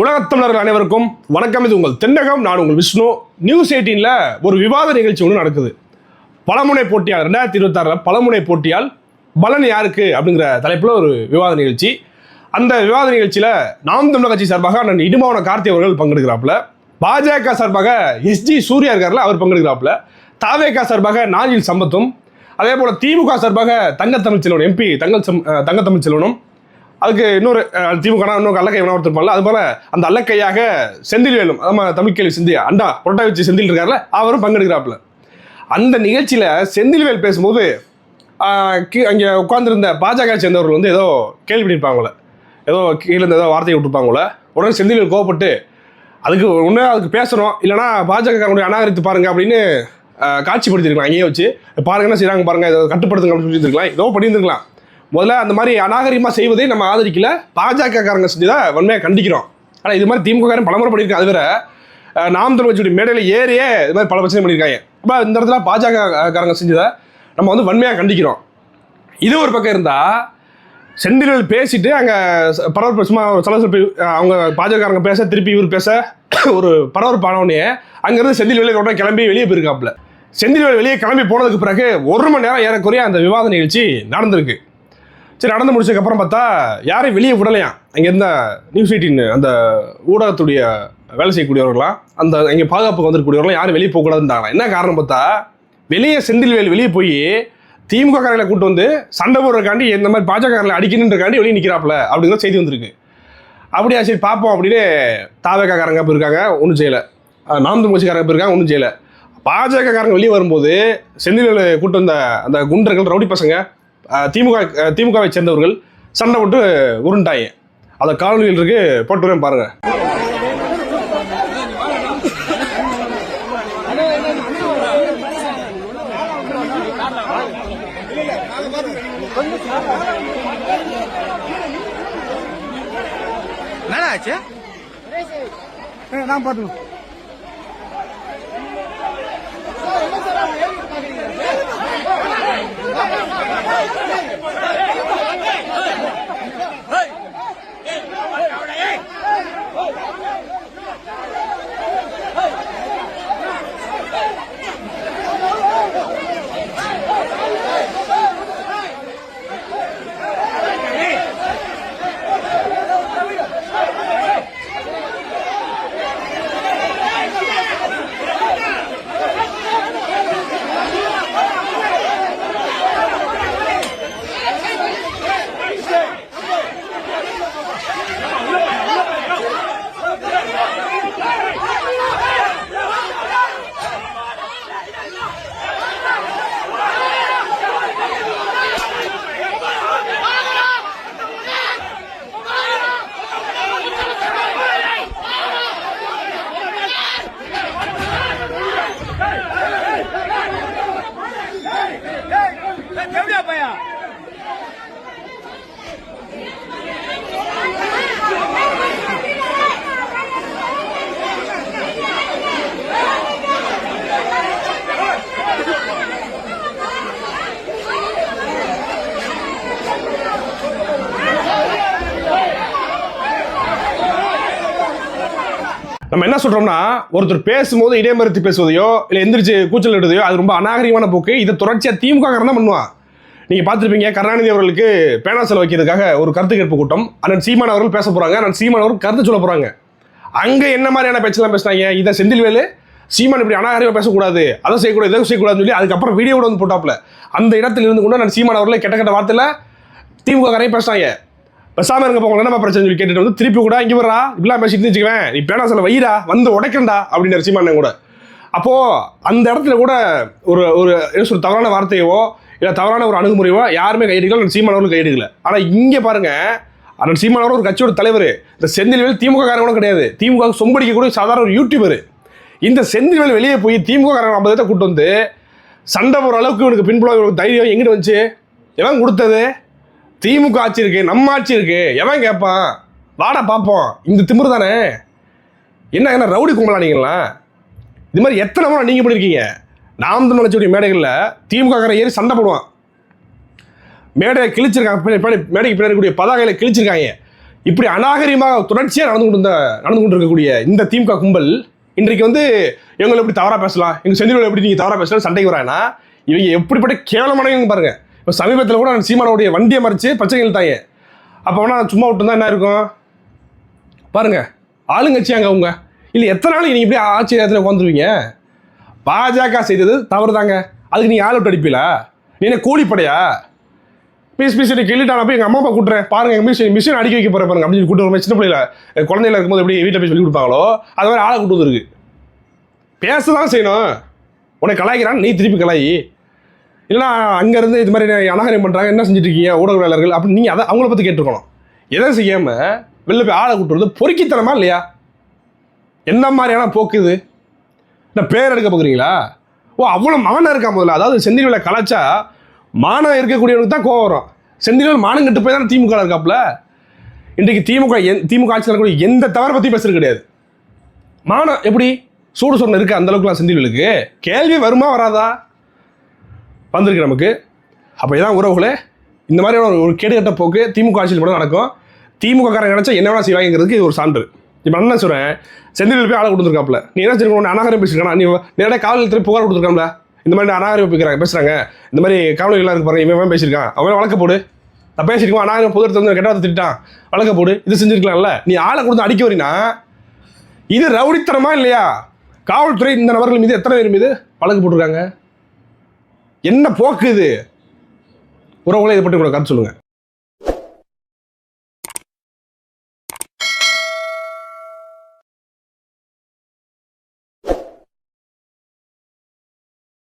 உலகத்தமிழர்கள் அனைவருக்கும் வணக்கம். இது உங்கள் தென்னகம். நான் உங்கள் விஷ்ணு. நியூஸ் 18ல ஒரு விவாத நிகழ்ச்சி ஒன்று நடக்குது. பலமுனை போட்டியால் 2026 பலமுனை போட்டியால் பலன் யாருக்கு அப்படிங்கிற தலைப்பில் ஒரு விவாத நிகழ்ச்சி. அந்த விவாத நிகழ்ச்சியில் நாம் தமிழர் கட்சி சார்பாக அண்ணன் இடுமாவன கார்த்தி அவர்கள் பங்கெடுக்கிறாப்புல, பாஜக சார்பாக எஸ்ஜி சூர்யா இருக்கார்ல அவர் பங்கெடுக்கிறாப்புல, தாவேகா சார்பாக நாஞ்சில் சம்பத்தும், அதே போல் திமுக சார்பாக தங்கத்தமிழ்ச்செல்வன் எம்பி தங்கத்தமிழ்ச்செல்வனும், அதுக்கு இன்னொரு திமுக இன்னொரு அல்லக்கை ஒருத்தருப்பாங்கல்ல, அது போல அந்த அல்லக்கையாக செந்தில்வேலும் நம்ம தமிழ்கேள்வி சிந்தியா அண்டா புரட்டா வச்சு செந்தில் இருக்காருல்ல அவரும் பங்கெடுக்கிறாப்புல. அந்த நிகழ்ச்சியில் செந்தில்வேல் பேசும்போது அங்கே உட்கார்ந்துருந்த பாஜக சேர்ந்தவர்கள் வந்து ஏதோ கேள்வி பண்ணியிருப்பாங்களே, ஏதோ கீழே இருந்து ஏதோ வார்த்தையை விட்டுருப்பாங்களே. உடனே செந்தில்வேல் கோவப்பட்டு அதுக்கு பேசணும், இல்லைனா பாஜக அநாகரித்து பாருங்க அப்படின்னு காட்சிப்படுத்திருக்கலாம். அங்கேயே வச்சு பாருங்கன்னா செய்கிறாங்க பாருங்க, ஏதோ கட்டுப்படுத்துங்க அப்படின்னு சொல்லியிருக்கலாம், ஏதோ பண்ணியிருந்துருக்கலாம். முதல்ல அந்த மாதிரி அநாகரிகமாக செய்வதை நம்ம ஆதரிக்கல, பாஜக காரங்க செஞ்சுதான் வன்மையாக கண்டிக்கிறோம். ஆனால் இது மாதிரி திமுக காரன் பலமுறை பண்ணியிருக்காங்க. அது வேற நாம் தமிழர் கட்சியுடைய மேடையில் ஏறியே இது மாதிரி பல பிரச்சனை பண்ணியிருக்காங்க. அப்போ இந்த இடத்துல பாஜக காரங்க செஞ்சதை நம்ம வந்து வன்மையாக கண்டிக்கிறோம். இது ஒரு பக்கம் இருந்தால் செந்தில்வேல் பேசிட்டு அங்கே பரபரப்பு சும்மா சலசலப்பு, அவங்க பாஜகக்காரங்க பேச திருப்பி இவர் பேச ஒரு பரபரப்பானவனே அங்கேருந்து செந்தில்வேல் உடனே கிளம்பி வெளியே போயிருக்காப்புல. செந்தில்வேல் வெளியே கிளம்பி போனதுக்கு பிறகு 1 மணி நேரம் ஏறக்குறைய அந்த விவாத நிகழ்ச்சி நடந்திருக்கு. சரி, நடந்து முடிச்சதுக்கப்புறம் பார்த்தா யாரையும் வெளியே விடலையாம். அங்கே இருந்த நியூஸ் 18 அந்த ஊடகத்துடைய வேலை செய்யக்கூடியவர்களாம், அந்த இங்கே பாதுகாப்புக்கு வந்துருக்கூடியவர்களாம் யாரும் வெளியே போகக்கூடாதுன்றாங்க. என்ன காரணம் பார்த்தா, வெளியே செந்தில்வேல் வெளியே போய் திமுக காரங்களை கூட்டு வந்து சண்டை போடுறதுக்காண்டி இந்த மாதிரி பாஜக காரங்களை அடிக்கணுன்றக்காண்டி வெளியே நிற்கிறாப்புல அப்படிங்கிற செய்தி வந்திருக்கு. அப்படியா, சரி பார்ப்போம் அப்படின்னு தாவேகா காரங்க போயிருக்காங்க, ஒன்றும் செய்யலை. நாம் தமிழர் கட்சிக்காரங்க போயிருக்காங்க, ஒன்றும் செய்யலை. பாஜக காரங்க வெளியே வரும்போது செந்தில்வேல் கூட்டு வந்த அந்த குண்டர்கள் ரவுடி பசங்க திமுகவை சேர்ந்தவர்கள் சண்டை போட்டு உருண்டாங்க. அதை காணொலிகள் இருக்கு, போட்டு வரேன் பாருங்க. நான் பாத்து நம்ம என்ன சொல்றோம்னா, ஒருத்தர் பேசும்போது இடைமறுத்து பேசுவதையோ இல்லை எந்திரிச்சு கூச்சல் விடுவதையோ அது ரொம்ப அநாகரிகமான போக்கு. இதை தொடர்ச்சியாக திமுக தான் பண்ணுவான். நீங்க பார்த்துருப்பீங்க, கருணாநிதி அவர்களுக்கு பேனா செலவு வைக்கிறதுக்காக ஒரு கருத்து கேட்பு கூட்டம். அண்ணன் சீமான் அவர்கள் பேச போறாங்க, அண்ணன் சீமான் அவர்கள் கருத்து சொல்ல போறாங்க. அங்க என்ன மாதிரியான பேச்செல்லாம் பேசினாங்க? இதை செந்தில்வேலு சீமான் இப்படி அநாகரிகமாக பேசக்கூடாது, அதை செய்யக்கூடாது, இதை செய்யக்கூடாதுன்னு சொல்லி அதுக்கப்புறம் வீடியோ கூட வந்து போட்டாப்ல. அந்த இடத்துல இருந்து கூட நான் சீமான் அவர்களை கெட்ட வார்த்தையில் திமுக காரையும் பேசினாங்க. பேசாம இருங்க போங்க, என்ன பிரச்சனை சொல்லி கேட்டுட்டு வந்து திருப்பி கூட இங்கே வரா இப்படிலாம் பேசிட்டு வச்சுக்குவேன், நீ பேனா செல்ல வைரா வந்து உடைக்கண்டா அப்படின்னு சீமான் கூட. அப்போ அந்த இடத்துல கூட ஒரு ஒரு தவறான வார்த்தையோ இல்லை தவறான ஒரு அணுகுமுறையோ யாருமே கையெடுக்கல, சீமான் அவர்கள் கையெடுக்கல. ஆனால் இங்கே பாருங்க, அண்ணன் சீமான் அவர்கள் ஒரு கட்சியோட தலைவர். இந்த செந்தில்வேல் திமுக காரங்க கூட கிடையாது, திமுக சொம்படிக்க கூட சாதாரண ஒரு யூடியூபர். இந்த செந்தில்வேல் வெளியே போய் திமுக காரங்க 50 பேர்த்த கூட்டு வந்து சண்டை போகிற அளவுக்கு இவனுக்கு பின்புலம் தைரியம் எங்கிட்ட வந்துச்சு? எவன் கொடுத்தது? திமுக ஆட்சி இருக்கு, நம்ம ஆட்சி இருக்கு, எவன் கேட்பான்? வாடா பார்ப்போம். இந்த திமிரு தானே. என்ன ரவுடி கும்பலா நீங்களா? இது மாதிரி எத்தனை முறை நீங்கள் பண்ணியிருக்கீங்க? நாம் தமிழ் கட்சியுடைய மேடைகளில் திமுக காரன் ஏறி சண்டை போடுவான், மேடையை கிழிச்சிருக்காங்க, மேடைக்கு பின்னாடி கூடிய பதாகைகளை கிழிச்சிருக்காங்க. இப்படி அநாகரிகமாக தொடர்ச்சியாக நடந்து கொண்டு இருக்கக்கூடிய இந்த திமுக கும்பல் இன்றைக்கு வந்து இவங்களை எப்படி தவறாக பேசலாம், எங்கள் செந்தில்வேல் எப்படி நீங்கள் தவறாக பேசலாம் சண்டைக்கு வராங்கன்னா இவங்க எப்படிப்பட்ட கேவலமானவங்க பாருங்க. இப்போ சமீபத்தில் கூட சீமானோடைய வண்டியை மறைச்சு பிரச்சனை இழுத்தாங்க. அப்போ வேணா சும்மா விட்டுருந்தா என்ன இருக்கும் பாருங்க. ஆளுங்கட்சியாங்க அவங்க இல்லை, எத்தனை நாள் நீங்கள் இப்படி ஆட்சி நேரத்தில் உட்காந்துருவீங்க? பாஜக செய்தது தவறு தாங்க, அதுக்கு நீங்கள் ஆள் விட்டு அடிப்பீங்களா? நீ என்ன கூலிப்படையா? பீஸ் கிள்ளிட்டான போய் எங்கள் அம்மா அப்பா கூட்டுறேன் பாருங்க, எங்கள் மிஷின் அடிக்க வைக்க போகிற பாருங்க அப்படின்னு கூட்டு சின்ன பிள்ளைல குழந்தையில இருக்கும்போது எப்படி வீட்டில் போய் சொல்லி கொடுப்பாங்களோ அது மாதிரி ஆளை கூட்டு வந்துருக்கு. பேச தான் செய்யணும். உனக்கு கலாய்க்கிறான், நீ திருப்பி கலாயி. இல்லைனா அங்கேருந்து இது மாதிரி அநாகரிகம் பண்ணுறாங்க, என்ன செஞ்சுட்டு இருக்கீங்க ஊடகவியலாளர்கள் அப்படின்னு நீங்கள் அதை அவங்கள பற்றி கேட்டுருக்கணும். எதை செய்யாமல் வெளில போய் ஆளை கூட்டு வந்து பொறுக்கித்தனமா இல்லையா? என்ன மாதிரியான போக்கு இது? நான் பேர் எடுக்க பார்க்குறீங்களா? ஓ அவ்வளோ மானம் இருக்கா முதல்ல. அதாவது செந்தில்வேலை கலாச்சா மானம் இருக்கக்கூடியவனுக்கு தான் கோவம் வரும். செந்தில்வேல் மானம் கட்டு போய் தானே திமுக இருக்காப்புல. இன்றைக்கு திமுக ஆட்சியில் இருக்கக்கூடிய எந்த தவறை பற்றி பேசுறது கிடையாது. மானம் எப்படி சூடு சொன்ன இருக்கு அந்த அளவுக்குலாம் செந்தில்வேலுக்கு கேள்வி வருமா வராதா? வந்திருக்கு நமக்கு. அப்போ இதான் உறவுகளே, இந்த மாதிரியான ஒரு கேடுகட்ட போக்கு திமுக ஆட்சியில் மட்டும் நடக்கும். திமுக காரங்க நினைச்சா என்ன வேணா செய்வாங்கிறதுக்கு இது ஒரு சான்று. இப்போ என்ன சொல்கிறேன், செந்தில்வேல் போய் ஆளை கொடுத்துருக்காப்புல, நீ என்ன செய்யணும்? அநாகரிகம் பேசிருக்கானா? நீ நேரடியாக காவல் நிலையத்தில் புகார் கொடுத்துருக்காங்களா? இந்த மாதிரி அநாகரிகம் பேசுகிறாங்க, இந்த மாதிரி காவலர்களாக இருக்கு பாருங்க, இவன் பேசியிருக்கான், அவன் வழக்க போடு. நான் பேசியிருக்கோம் அநாகரிகம் பொது இடத்துல கெட்ட திட்டான், வழக்க போடு. இது செஞ்சுருக்கலாம்ல. நீ ஆளை கொடுத்து அடிக்க வரீனா இது ரவுடித்தனமா இல்லையா? காவல்துறை இந்த நபர்கள் மீது எத்தனை பேர் மீது வழக்கு போட்டிருக்காங்க? என்ன போக்கு இது? உறவுகளை இதை பற்றி கூட கருத்து சொல்லுங்க.